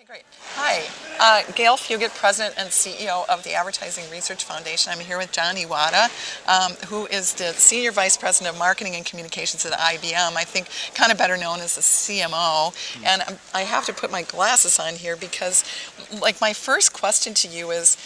Great. Hi, Gail Fugit, President and CEO of the Advertising Research Foundation. I'm here with Jon Iwata, who is the Senior Vice President of Marketing and Communications at IBM, I think kind of better known as the CMO. And I have to put my glasses on here because, like, my first question to you is,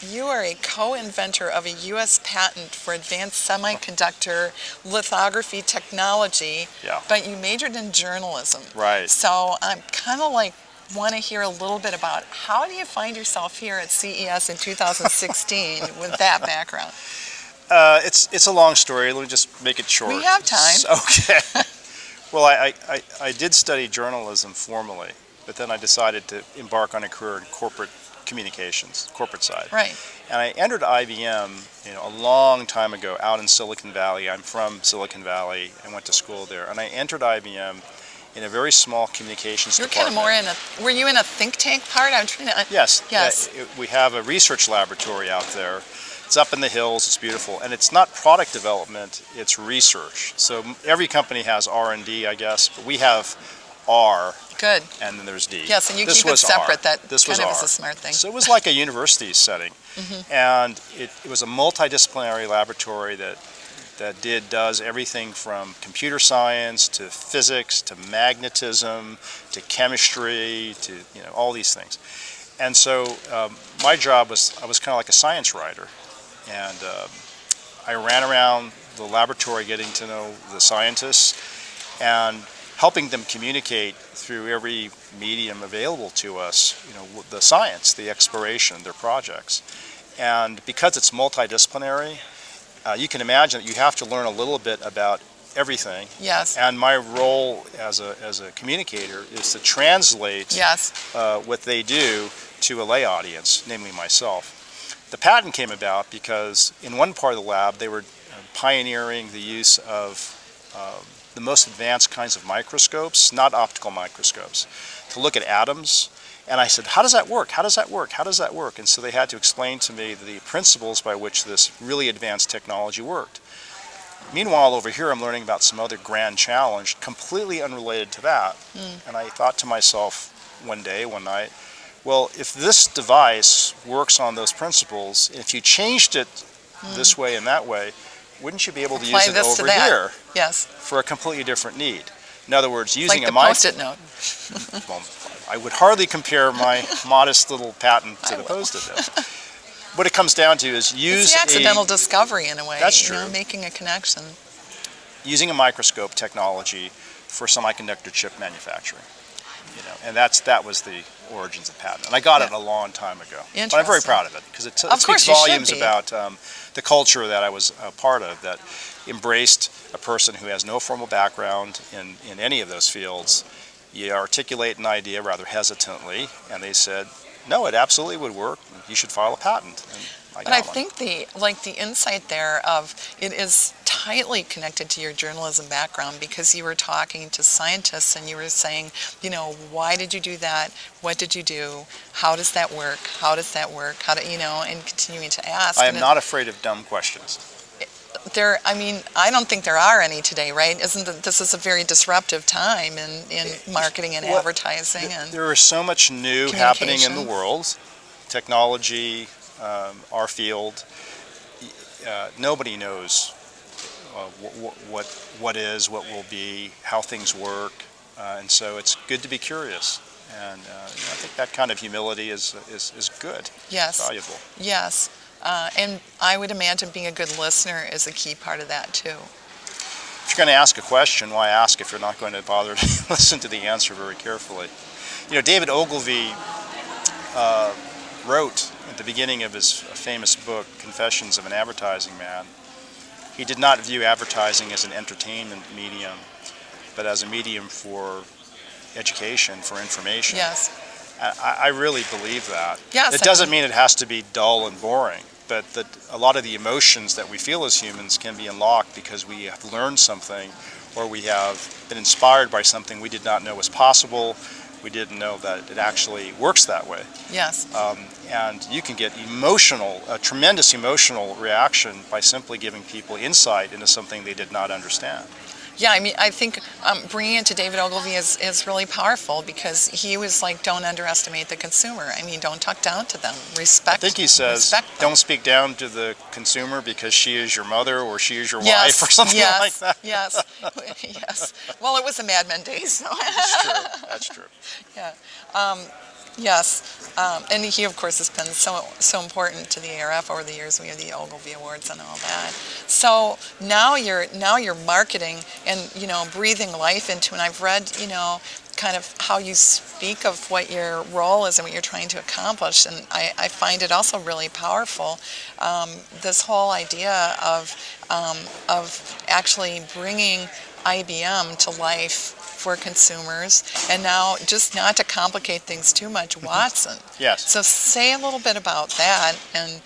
you are a co-inventor of a U.S. patent for advanced semiconductor lithography technology, but you majored in journalism. Right. So I'm kind of like, want to hear a little bit about how do you find yourself here at CES in 2016 with that background? It's a long story. Let me just make it short. We have time. Okay. Well, I did study journalism formally, but then I decided to embark on a career in corporate communications, corporate side. Right. And I entered IBM, a long time ago out in Silicon Valley. I'm from Silicon Valley. I went to school there, and I entered IBM in a very small communications department. You're kind of more were you in a think tank part? I'm trying to. Yes. Yes. We have a research laboratory out there. It's up in the hills. It's beautiful, and it's not product development. It's research. So every company has R&D, I guess, but we have R. Good. And then there's D. Yes, and you keep it separate. R. That this kind was of is R. a smart thing. So it was like a university setting, and it was a multidisciplinary laboratory that does everything from computer science to physics to magnetism to chemistry to all these things. And so my job was, I was kind of like a science writer, and I ran around the laboratory getting to know the scientists and helping them communicate through every medium available to us, the science, the exploration, their projects. And because it's multidisciplinary, you can imagine that you have to learn a little bit about everything. Yes. And my role as a communicator is to translate what they do to a lay audience, namely myself. The patent came about because in one part of the lab they were pioneering the use of the most advanced kinds of microscopes, not optical microscopes, to look at atoms. And I said, how does that work? How does that work? How does that work? And so they had to explain to me the principles by which this really advanced technology worked. Meanwhile, over here, I'm learning about some other grand challenge completely unrelated to that. And I thought to myself one night, well, if this device works on those principles, if you changed it this way and that way, wouldn't you be able to use it over here for a completely different need? In other words, using like the Post-it note. Well, I would hardly compare my modest little patent to the Post-it note. What it comes down to is it's the accidental discovery in a way. That's true. Making a connection. Using a microscope technology for semiconductor chip manufacturing. And that was the origins of the patent. And I got it a long time ago. But I'm very proud of it because it speaks volumes about the culture that I was a part of that embraced a person who has no formal background in any of those fields. You articulate an idea rather hesitantly, and they said, no, it absolutely would work. You should file a patent. But I think the insight there of it is tightly connected to your journalism background because you were talking to scientists and you were saying, why did you do that? What did you do? How does that work? How does that work? And continuing to ask. I am not afraid of dumb questions. I don't think there are any today, right? This is a very disruptive time in marketing and advertising and there is so much new happening in the world, technology, our field. Nobody knows what is, what will be, how things work, and so it's good to be curious. And I think that kind of humility is good. Yes. Valuable. Yes. And I would imagine being a good listener is a key part of that too. If you're going to ask a question, why ask if you're not going to bother to listen to the answer very carefully? David Ogilvy wrote at the beginning of his famous book, Confessions of an Advertising Man, he did not view advertising as an entertainment medium, but as a medium for education, for information. Yes. I really believe that. Yes, it doesn't mean it has to be dull and boring, but that a lot of the emotions that we feel as humans can be unlocked because we have learned something or we have been inspired by something we did not know was possible. We didn't know that it actually works that way. Yes. And you can get a tremendous emotional reaction by simply giving people insight into something they did not understand. Yeah, I mean, I think bringing it to David Ogilvy is really powerful because he was like, don't underestimate the consumer. I mean, don't talk down to them. Respect. I think he says, don't speak down to the consumer because she is your mother or she is your wife or something like that. Yes, yes. Well, it was the Mad Men days, so. That's true. That's true. Yeah. Yes, and he, of course, has been so important to the ARF over the years. We have the Ogilvy Awards and all that. So now you're marketing and breathing life into. And I've read kind of how you speak of what your role is and what you're trying to accomplish, and I find it also really powerful. This whole idea of actually bringing IBM to life for consumers, and now just not to complicate things too much, Watson. Yes. So say a little bit about that, and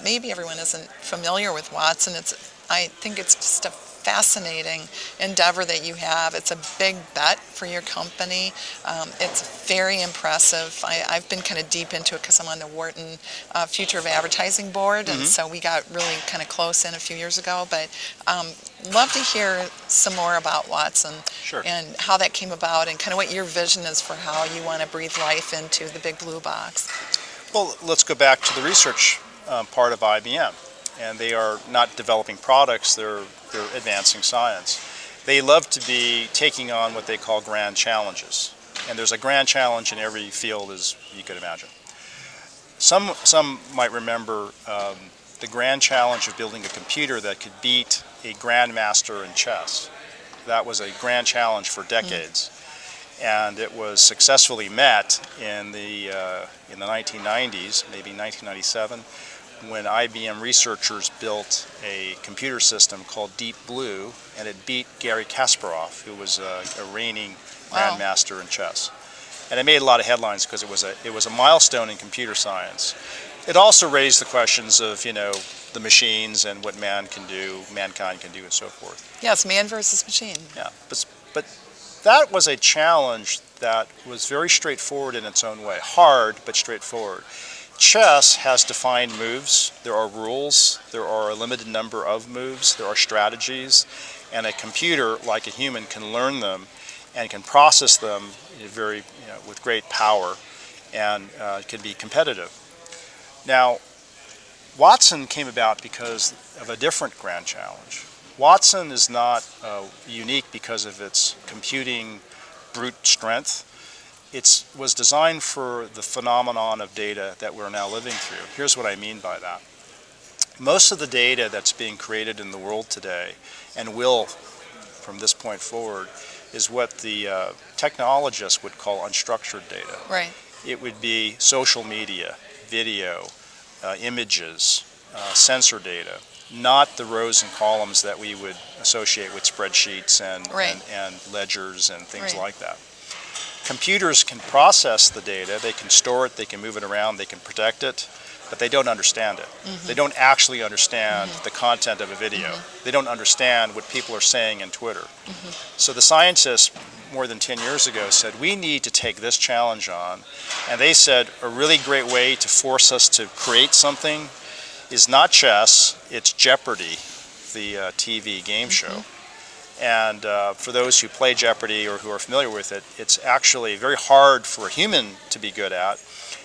maybe everyone isn't familiar with Watson. I think it's just a fascinating endeavor that you have. It's a big bet for your company. It's very impressive. I've been kind of deep into it because I'm on the Wharton Future of Advertising Board, and so we got really kind of close in a few years ago. But love to hear some more about Watson. Sure. And how that came about and kind of what your vision is for how you want to breathe life into the big blue box. Well, let's go back to the research part of IBM. And they are not developing products, they're advancing science. They love to be taking on what they call grand challenges. And there's a grand challenge in every field, as you could imagine. Some might remember the grand challenge of building a computer that could beat a grandmaster in chess. That was a grand challenge for decades. And it was successfully met in the 1990s, maybe 1997, when IBM researchers built a computer system called Deep Blue, and it beat Garry Kasparov, who was a reigning grandmaster in chess. And it made a lot of headlines because it was a milestone in computer science. It also raised the questions of the machines and what mankind can do, and so forth. Yes, man versus machine. Yeah, but that was a challenge that was very straightforward in its own way. Hard, but straightforward. Chess has defined moves. There are rules. There are a limited number of moves. There are strategies. And a computer, like a human, can learn them and can process them with great power and can be competitive. Now, Watson came about because of a different grand challenge. Watson is not unique because of its computing brute strength. It was designed for the phenomenon of data that we're now living through. Here's what I mean by that. Most of the data that's being created in the world today, and will from this point forward, is what the technologists would call unstructured data. Right. It would be social media, video, images, sensor data, not the rows and columns that we would associate with spreadsheets and ledgers and things like that. Computers can process the data, they can store it, they can move it around, they can protect it, but they don't understand it. They don't actually understand the content of a video. They don't understand what people are saying in Twitter. So the scientists more than 10 years ago said, we need to take this challenge on. And they said a really great way to force us to create something is not chess, it's Jeopardy, the TV game show. And for those who play Jeopardy or who are familiar with it, it's actually very hard for a human to be good at.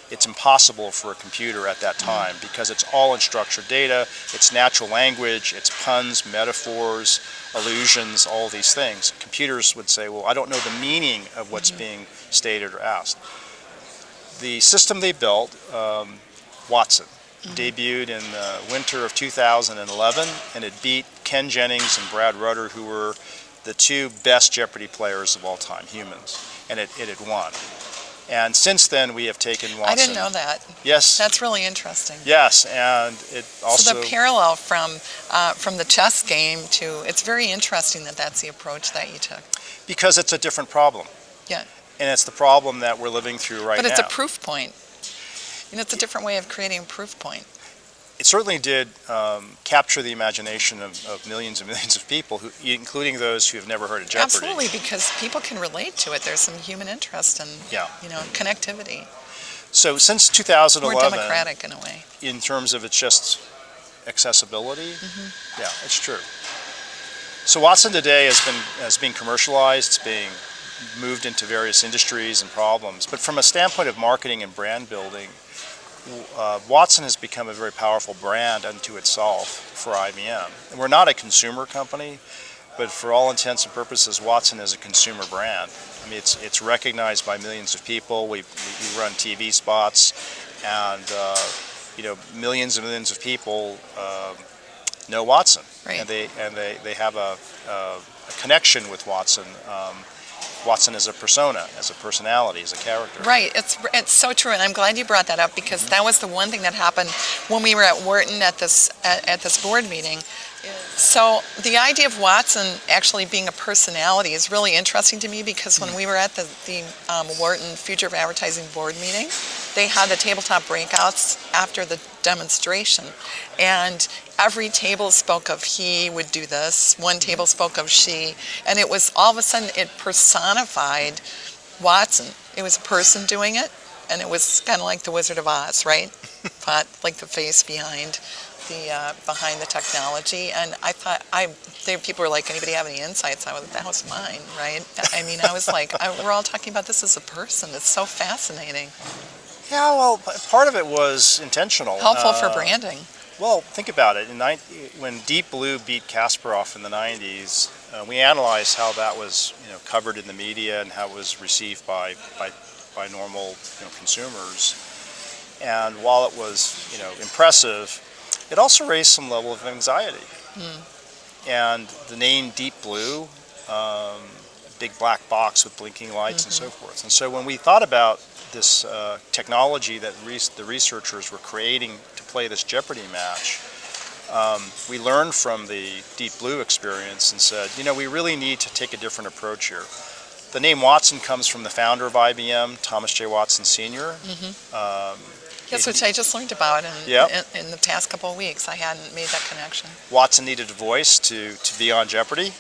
It's impossible for a computer at that time because it's all unstructured data, it's natural language, it's puns, metaphors, allusions, all these things. Computers would say, well, I don't know the meaning of what's being stated or asked. The system they built, Watson, debuted in the winter of 2011, and it beat Ken Jennings and Brad Rutter, who were the two best Jeopardy players of all time, humans, and it had won. And since then, we have taken Watson. I didn't know that. Yes. That's really interesting. Yes, and it also... So the parallel from the chess game to, it's very interesting that that's the approach that you took. Because it's a different problem. Yeah. And it's the problem that we're living through right now. But it's a proof point. It's a different way of creating a proof point. It certainly did capture the imagination of millions and millions of people, including those who have never heard of Jeopardy. Absolutely, because people can relate to it. There's some human interest and connectivity. So since 2011, more democratic in a way. In terms of its just accessibility, yeah, it's true. So Watson today has been commercialized. It's being moved into various industries and problems. But from a standpoint of marketing and brand building, Watson has become a very powerful brand unto itself for IBM. And we're not a consumer company, but for all intents and purposes, Watson is a consumer brand. I mean, it's recognized by millions of people. We run TV spots, and millions and millions of people know Watson, right. and they have a connection with Watson. Watson as a persona, as a personality, as a character. Right. It's so true, and I'm glad you brought that up, because that was the one thing that happened when we were at Wharton at this board meeting. So the idea of Watson actually being a personality is really interesting to me, because when we were at the Wharton Future of Advertising board meeting, they had the tabletop breakouts after the demonstration, and every table spoke of he would do this, one table spoke of she, and it was all of a sudden it personified Watson. It was a person doing it, and it was kind of like the Wizard of Oz, right? But like the face behind the technology. And I thought, people were like, anybody have any insights? That was mine, right? I mean, I was like, we're all talking about this as a person. It's so fascinating. Yeah, well, part of it was intentional. Helpful for branding. Well, think about it. When Deep Blue beat Kasparov in the 90s, we analyzed how that was covered in the media and how it was received by normal consumers. And while it was impressive, it also raised some level of anxiety. And the name Deep Blue, big black box with blinking lights and so forth. And so when we thought about this technology that the researchers were creating to play this Jeopardy match, we learned from the Deep Blue experience and said, we really need to take a different approach here. The name Watson comes from the founder of IBM, Thomas J. Watson Sr. Yes, which I just learned about in the past couple of weeks. I hadn't made that connection. Watson needed a voice to be on Jeopardy,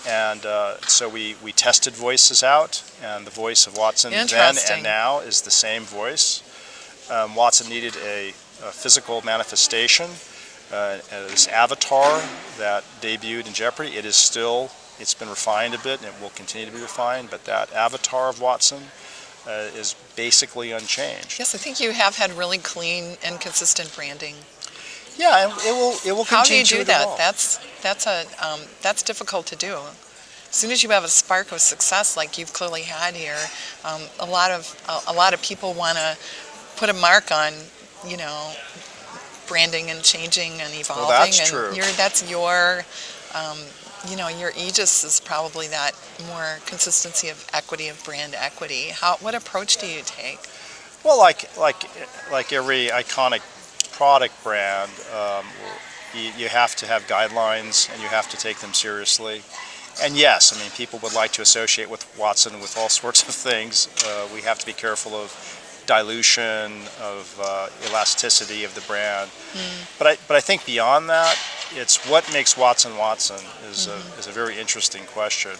and so we tested voices out, and the voice of Watson then and now is the same voice. Watson needed a physical manifestation, this avatar that debuted in Jeopardy. It's been refined a bit, and it will continue to be refined, but that avatar of Watson is basically unchanged. Yes, I think you have had really clean and consistent branding. Yeah, and it will continue to evolve. How do you do that? That's difficult to do. As soon as you have a spark of success like you've clearly had here, a lot of people want to put a mark on, branding and changing and evolving. Well, that's true. That's your. Your aegis is probably that more consistency of equity, of brand equity. What approach do you take? Well, like every iconic product brand, you have to have guidelines and you have to take them seriously. And yes, I mean, people would like to associate with Watson with all sorts of things. We have to be careful of dilution, of elasticity of the brand. But I think beyond that, it's what makes Watson Watson is a very interesting question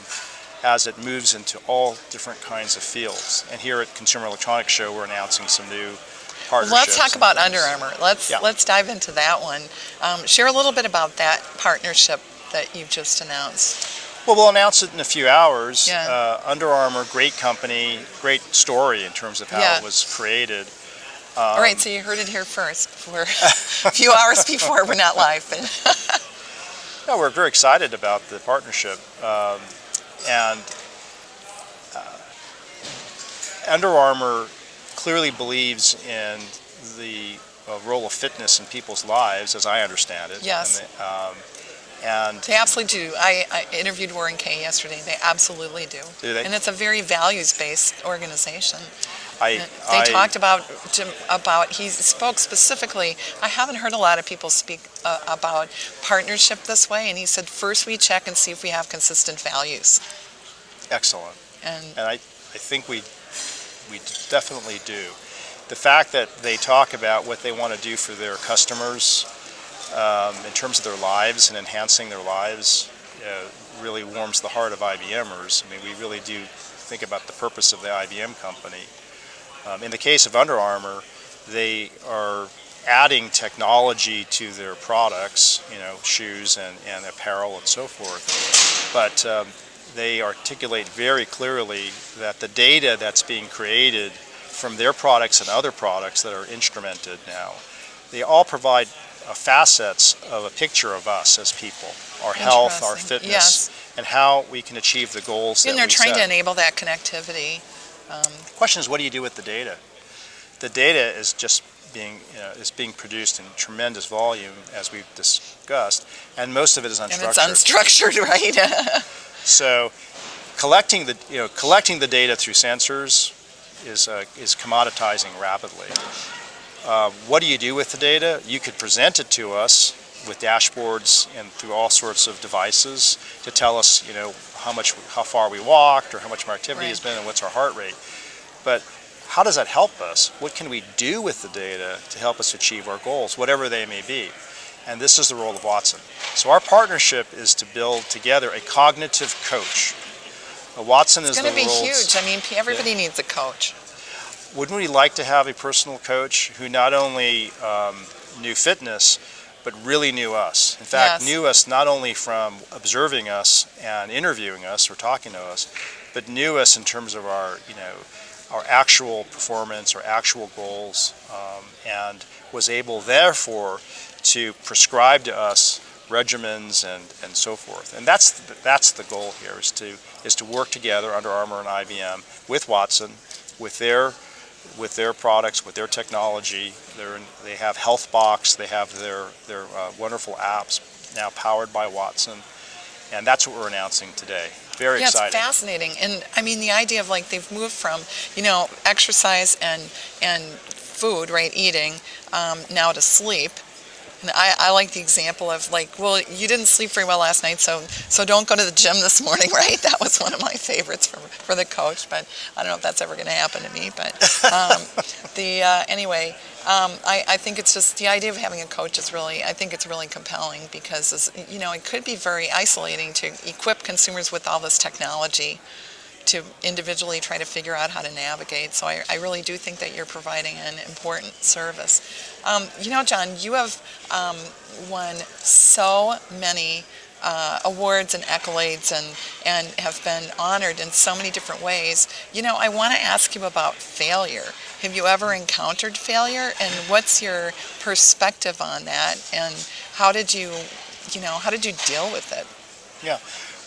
as it moves into all different kinds of fields. And here at Consumer Electronics Show, we're announcing some new partnerships. Well, let's talk about Under Armour. Let's dive into that one. Share a little bit about that partnership that you've just announced. Well, we'll announce it in a few hours. Yeah. Under Armour, great company, great story in terms of how it was created. All right, so you heard it here first. We're a few hours before we're not live. No, we're very excited about the partnership. And Under Armour clearly believes in the role of fitness in people's lives, as I understand it. Yes. And they absolutely do. I interviewed Warren K yesterday. They absolutely do. Do they? And it's a very values-based organization. They talked about, he spoke specifically, I haven't heard a lot of people speak about partnership this way, and he said, first we check and see if we have consistent values. Excellent. And I think we definitely do. The fact that they talk about what they want to do for their customers in terms of their lives and enhancing their lives really warms the heart of IBMers. I mean, we really do think about the purpose of the IBM company. In the case of Under Armour, they are adding technology to their products, shoes and apparel and so forth. But they articulate very clearly that the data that's being created from their products and other products that are instrumented now, they all provide facets of a picture of us as people, our health, our fitness, yes, and how we can achieve the goals that we set. And they're trying to enable that connectivity. The question is, what do you do with the data? The data is just being produced in tremendous volume, as we've discussed, and most of it is unstructured. And it's unstructured, right? So, collecting the data through sensors is commoditizing rapidly. What do you do with the data? You could present it to us with dashboards and through all sorts of devices to tell us, how far we walked or how much our activity has been and what's our heart rate. But how does that help us? What can we do with the data to help us achieve our goals, whatever they may be? And this is the role of Watson. So our partnership is to build together a cognitive coach. Watson is the world's... It's going to be huge. I mean, everybody needs a coach. Wouldn't we like to have a personal coach who not only knew fitness, but really knew us? In fact, knew us not only from observing us and interviewing us or talking to us, but knew us in terms of our actual performance, our actual goals, and was able, therefore, to prescribe to us regimens and so forth. And that's the goal here, is to work together, Under Armour and IBM, with Watson, with their products, with their technology. They have HealthBox, they have their wonderful apps now powered by Watson, and that's what we're announcing today. Very exciting. It's fascinating. And I mean, the idea of they've moved from, exercise and food, right, eating, now to sleep. And I like the example of well, you didn't sleep very well last night, so don't go to the gym this morning, right? That was one of my favorites for the coach, but I don't know if that's ever going to happen to me. But anyway, I think it's just the idea of having a coach is I think it's really compelling because, it could be very isolating to equip consumers with all this technology to individually try to figure out how to navigate. So I really do think that you're providing an important service. Jon, you have won so many awards and accolades and have been honored in so many different ways. I want to ask you about failure. Have you ever encountered failure, and what's your perspective on that, and how did you deal with it? Yeah.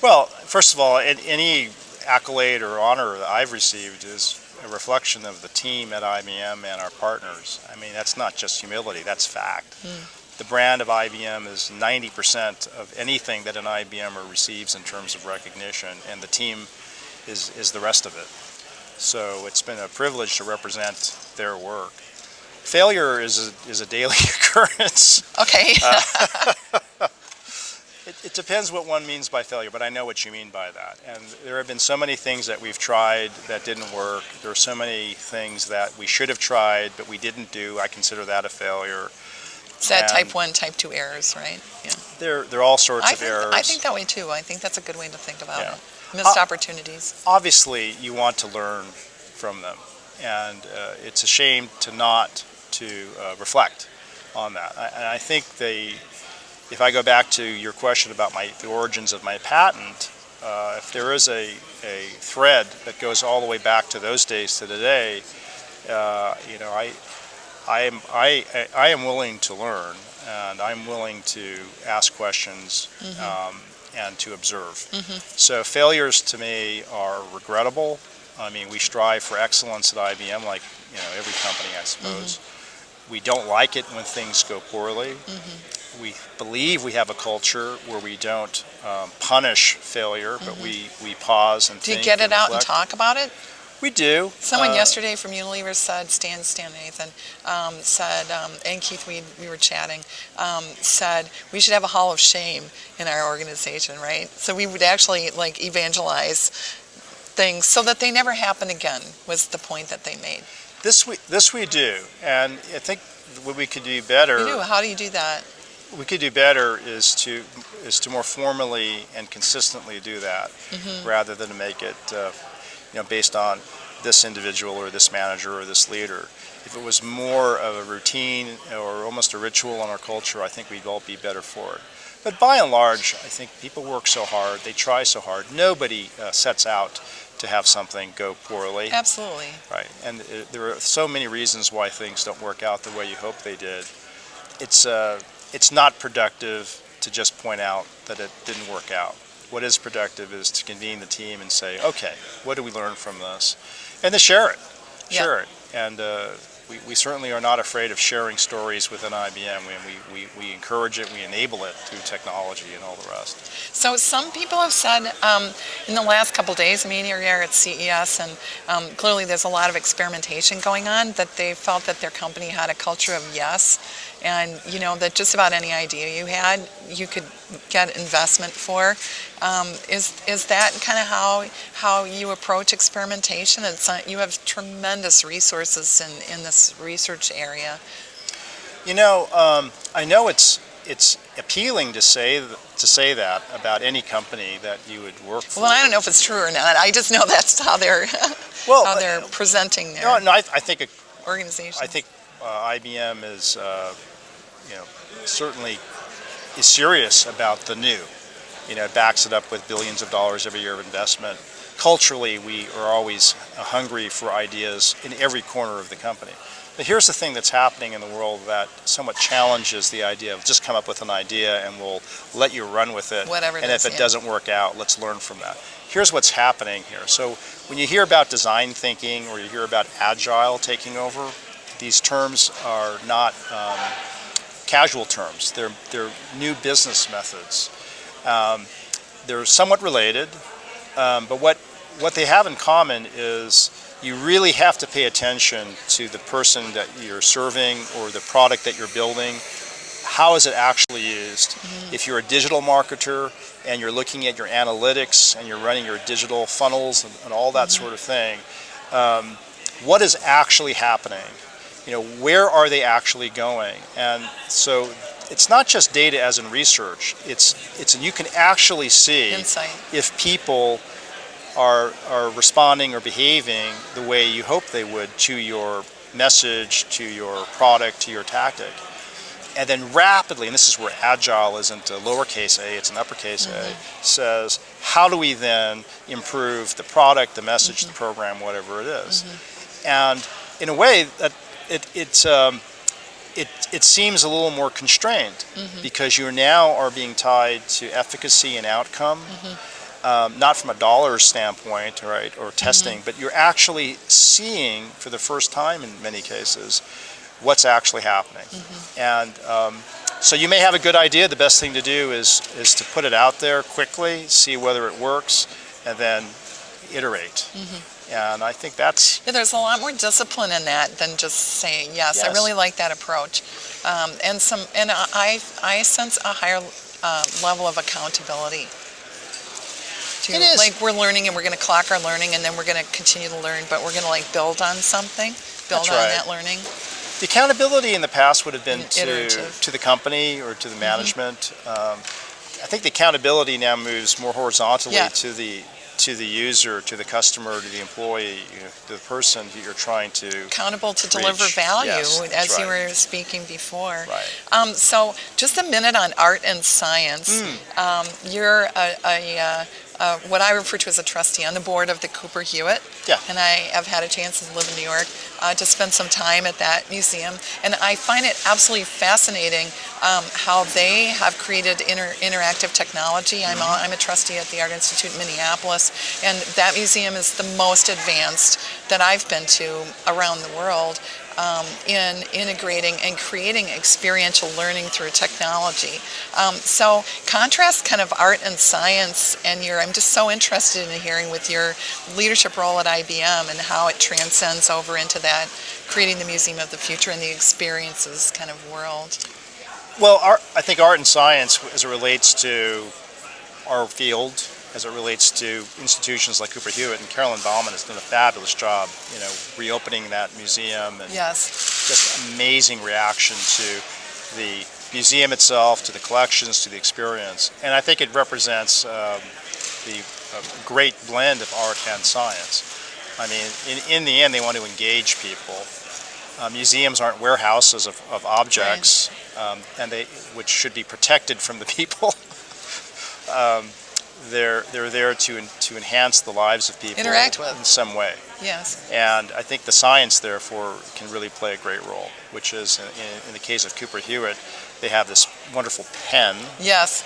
Well, first of all, any accolade or honor that I've received is a reflection of the team at IBM and our partners. I mean, that's not just humility, that's fact. The brand of IBM is 90% of anything that an IBMer receives in terms of recognition, and the team is the rest of it. So it's been a privilege to represent their work. Failure is a daily occurrence. Okay. It depends what one means by failure, but I know what you mean by that. And there have been so many things that we've tried that didn't work. There are so many things that we should have tried, but we didn't do. I consider that a failure. It's that type 1, type 2 errors, right? Yeah. There are all sorts of errors. I think that way too. I think that's a good way to think about it. Missed opportunities. Obviously, you want to learn from them, and it's a shame to not reflect on that. And I think if I go back to your question about the origins of my patent, if there is a thread that goes all the way back to those days to today, I am willing to learn, and I'm willing to ask questions and to observe. So failures to me are regrettable. I mean, we strive for excellence at IBM, like every company, I suppose. We don't like it when things go poorly. We believe we have a culture where we don't punish failure, but we pause and think. Do you get it out and reflect. Talk about it? We do. Someone yesterday from Unilever said, Stan Nathan, said, and Keith, we were chatting, said we should have a hall of shame in our organization, right? So we would actually evangelize things so that they never happen again, was the point that they made. This we do, and I think what we could do better. You do. How do you do that? We could do better is to more formally and consistently do that, rather than to make it based on this individual or this manager or this leader. If it was more of a routine or almost a ritual in our culture, I think we'd all be better for it. But by and large, I think people work so hard, they try so hard. Nobody sets out to have something go poorly. Absolutely. Right. And there are so many reasons why things don't work out the way you hope they did. It's not productive to just point out that it didn't work out. What is productive is to convene the team and say, okay, what did we learn from this? And to share it. Share it. And we certainly are not afraid of sharing stories within IBM. We encourage it, we enable it through technology and all the rest. So some people have said in the last couple of days, I mean, you're here at CES, and clearly there's a lot of experimentation going on, that they felt that their company had a culture of yes, and you know that just about any idea you had, you could get investment for. Is that kind of how you approach experimentation? You have tremendous resources in this research area. You know, I know it's appealing to say that about any company that you would work for. Well, I don't know if it's true or not. I just know that's how they're how they're presenting their I think organization. I think IBM is certainly is serious about the new. You know, it backs it up with billions of dollars every year of investment. Culturally, we are always hungry for ideas in every corner of the company. But here's the thing that's happening in the world that somewhat challenges the idea of just come up with an idea and we'll let you run with it. Whatever and if it doesn't work out, let's learn from that. Here's what's happening here. So when you hear about design thinking or you hear about agile taking over, these terms are not casual terms. They're new business methods. They're somewhat related, but what they have in common is you really have to pay attention to the person that you're serving or the product that you're building. How is it actually used? Mm-hmm. If you're a digital marketer and you're looking at your analytics and you're running your digital funnels and all that sort of thing, what is actually happening? You know, where are they actually going? And so it's not just data as in research. It's you can actually see insight. If people are responding or behaving the way you hope they would to your message, to your product, to your tactic. And then rapidly, and this is where agile isn't a lowercase a, it's an uppercase a, says, how do we then improve the product, the message, the program, whatever it is? And in a way, that it seems a little more constrained because you now are being tied to efficacy and outcome. Not from a dollar standpoint, right, or testing, but you're actually seeing for the first time in many cases what's actually happening. And so you may have a good idea. The best thing to do is to put it out there quickly, see whether it works, and then iterate. And I think that's... Yeah, there's a lot more discipline in that than just saying yes. I really like that approach. And I sense a higher level of accountability. It is. Like we're learning and we're going to clock our learning and then we're going to continue to learn, but we're going to like build on something, build on that learning. The accountability in the past would have been to the company or to the management. I think the accountability now moves more horizontally to the user, to the customer, to the employee, to the person that you're trying to accountable to deliver value, as you were speaking before. So just a minute on art and science. You're what I refer to as a trustee on the board of the Cooper Hewitt. And I have had a chance to live in New York to spend some time at that museum. And I find it absolutely fascinating how they have created interactive technology. I'm a trustee at the Art Institute in Minneapolis, and that museum is the most advanced that I've been to around the world in integrating and creating experiential learning through technology. So contrast kind of art and science, and I'm just so interested in hearing with your leadership role at IBM and how it transcends over into that, creating the Museum of the Future and the experiences kind of world. Well, I think art and science, as it relates to our field, as it relates to institutions like Cooper Hewitt, and Carolyn Bauman has done a fabulous job, reopening that museum, and just amazing reaction to the museum itself, to the collections, to the experience. And I think it represents the great blend of art and science. I mean, in the end, they want to engage people. Museums aren't warehouses of objects, and which should be protected from the people. They're there to enhance the lives of people, interact with in some way. Yes. And I think the science, therefore, can really play a great role, which is, in the case of Cooper Hewitt, they have this wonderful pen. Yes.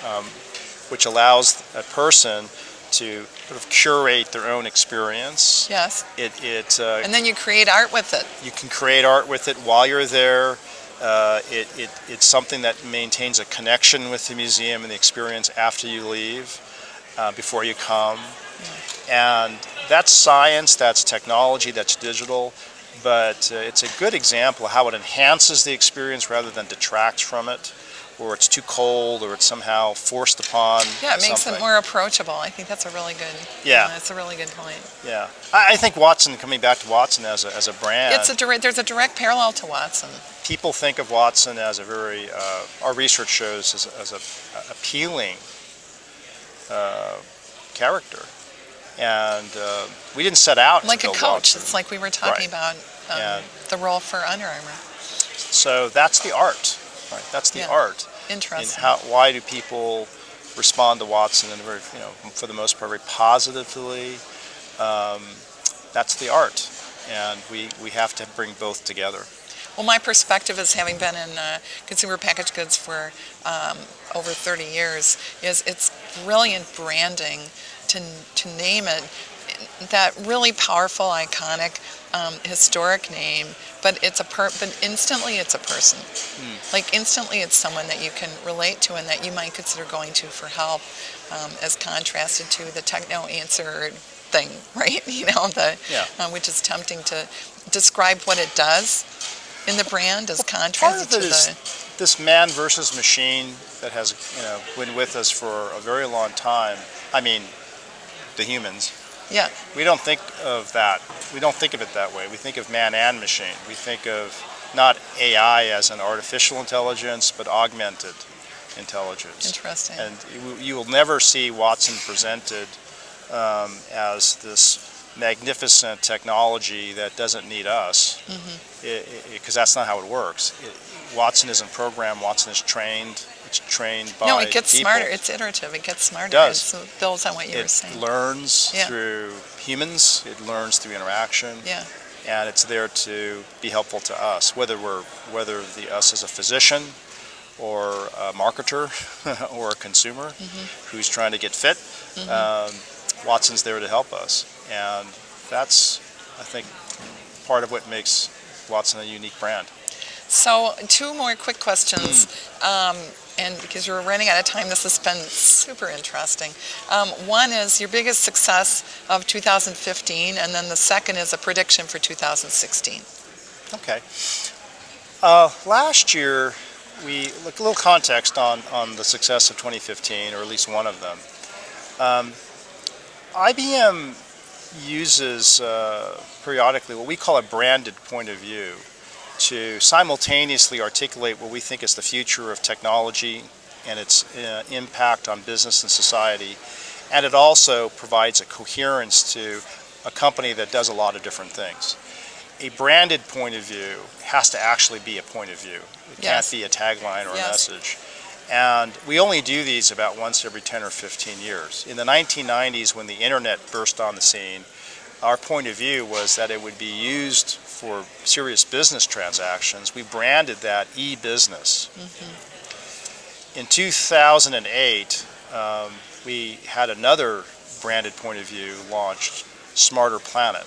Which allows a person to sort of curate their own experience. Yes. And then you create art with it. You can create art with it while you're there. It's something that maintains a connection with the museum and the experience after you leave, before you come. Yeah. And that's science, that's technology, that's digital, but it's a good example of how it enhances the experience rather than detracts from it, or it's too cold, or it's somehow forced upon. Yeah, it makes it more approachable. I think that's a really good. Yeah, that's a really good point. Yeah, I think Watson. Coming back to Watson as a brand, there's a direct parallel to Watson. People think of Watson as a very. Our research shows as a appealing character, and we didn't set out like to a coach. Watson. It's like we were talking about the role for Under Armour. So that's the art. Right, that's the art. Interesting. Why do people respond to Watson in a very, for the most part, very positively? That's the art, and we have to bring both together. Well, my perspective is, having been in consumer packaged goods for over 30 years, is it's brilliant branding to name it that really powerful, iconic, historic name, but but instantly it's a person. Like instantly it's someone that you can relate to and that you might consider going to for help, as contrasted to the techno answer thing, right? Which is tempting to describe what it does in the brand as contrasted to this man versus machine that has been with us for a very long time. I mean, the humans. Yeah. We don't think of that. We don't think of it that way. We think of man and machine. We think of not AI as an artificial intelligence, but augmented intelligence. Interesting. And you will never see Watson presented as this magnificent technology that doesn't need us, because that's not how it works. Watson isn't programmed. Watson is trained. It's trained by No, it gets people. smarter. It's iterative. It gets smarter. It does. It builds on what you were saying. It learns through humans. It learns through interaction. Yeah. And it's there to be helpful to us, whether us as a physician, or a marketer, or a consumer who's trying to get fit. Watson's there to help us, and that's, I think, part of what makes Watson a unique brand. So, two more quick questions, and because we're running out of time, this has been super interesting. One is your biggest success of 2015, and then the second is a prediction for 2016. Okay. Last year, we look a little context on the success of 2015, or at least one of them. IBM uses periodically what we call a branded point of view to simultaneously articulate what we think is the future of technology and its impact on business and society. And it also provides a coherence to a company that does a lot of different things. A branded point of view has to actually be a point of view. It can't be a tagline or a message. And we only do these about once every 10 or 15 years. In the 1990s, when the internet burst on the scene, our point of view was that it would be used for serious business transactions. We branded that e-business. In 2008, we had another branded point of view launched, Smarter Planet.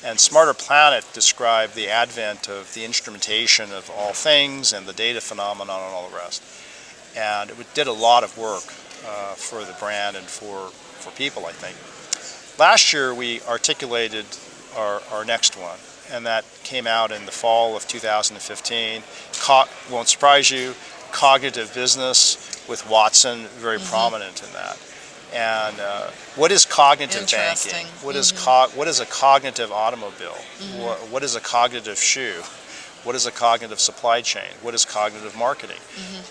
And Smarter Planet described the advent of the instrumentation of all things and the data phenomenon and all the rest. And it did a lot of work for the brand and for people, I think. Last year, we articulated our next one, and that came out in the fall of 2015. Won't surprise you, cognitive business, with Watson very prominent in that. And what is cognitive banking? What is a cognitive automobile? What is a cognitive shoe? What is a cognitive supply chain? What is cognitive marketing?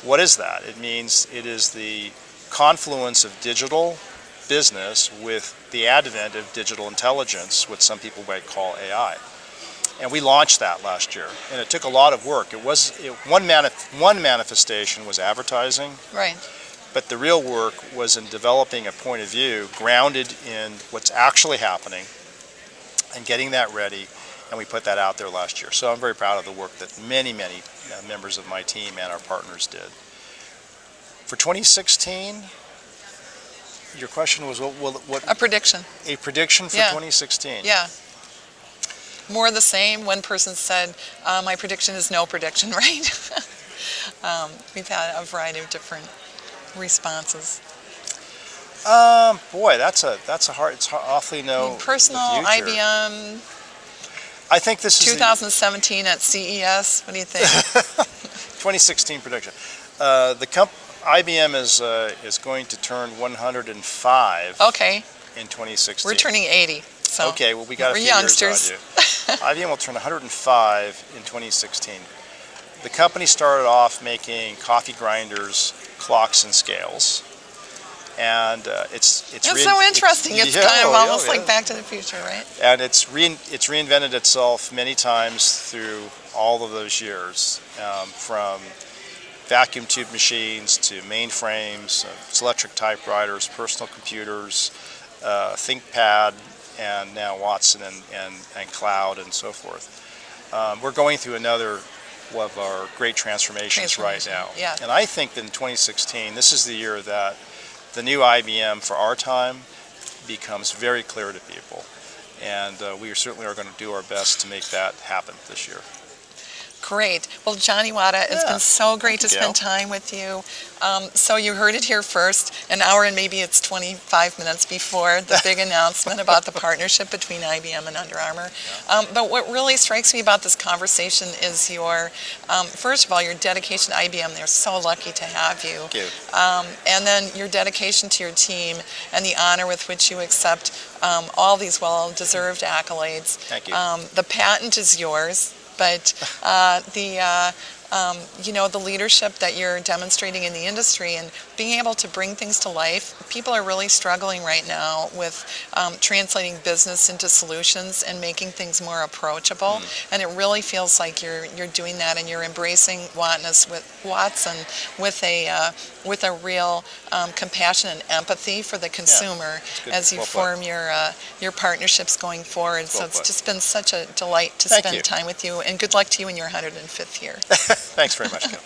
What is that? It means it is the confluence of digital, business with the advent of digital intelligence, what some people might call AI. And we launched that last year, and it took a lot of work. One manifestation was advertising, Right. but the real work was in developing a point of view grounded in what's actually happening and getting that ready, and we put that out there last year. So I'm very proud of the work that many members of my team and our partners did. For 2016, your question was what? A prediction. A prediction for 2016. Yeah. More the same. One person said, my prediction is no prediction, right? We've had a variety of different responses. Boy, that's a hard. It's awfully no. Personal, the future. IBM. I think this is 2017 at CES. What do you think? 2016 prediction. IBM is going to turn 105. Okay. In 2016. We're turning 80. So okay, well we got a few youngsters. years on you. IBM will turn 105 in 2016. The company started off making coffee grinders, clocks, and scales, and it's so interesting. It's kind of almost like Back to the Future, right? And it's reinvented itself many times through all of those years, from vacuum tube machines to mainframes, electric typewriters, personal computers, ThinkPad, and now Watson and cloud and so forth. We're going through another one of our great transformations right now. Yeah. And I think that in 2016, this is the year that the new IBM for our time becomes very clear to people. And we certainly are going to do our best to make that happen this year. Great. Well, Jon Iwata, it's been so great to spend time with you. So you heard it here first, an hour and maybe it's 25 minutes before the big announcement about the partnership between IBM and Under Armour. But what really strikes me about this conversation is your, first of all, your dedication to IBM. They're so lucky to have you. Thank you. And then your dedication to your team and the honor with which you accept all these well-deserved accolades. Thank you. The patent is yours. But the leadership that you're demonstrating in the industry and being able to bring things to life, people are really struggling right now with translating business into solutions and making things more approachable. And it really feels like you're doing that, and you're embracing Watson with a real compassion and empathy for the consumer as you form your partnerships going forward. So it's just been such a delight to spend time with you, and good luck to you in your 105th year. Thanks very much, Kel.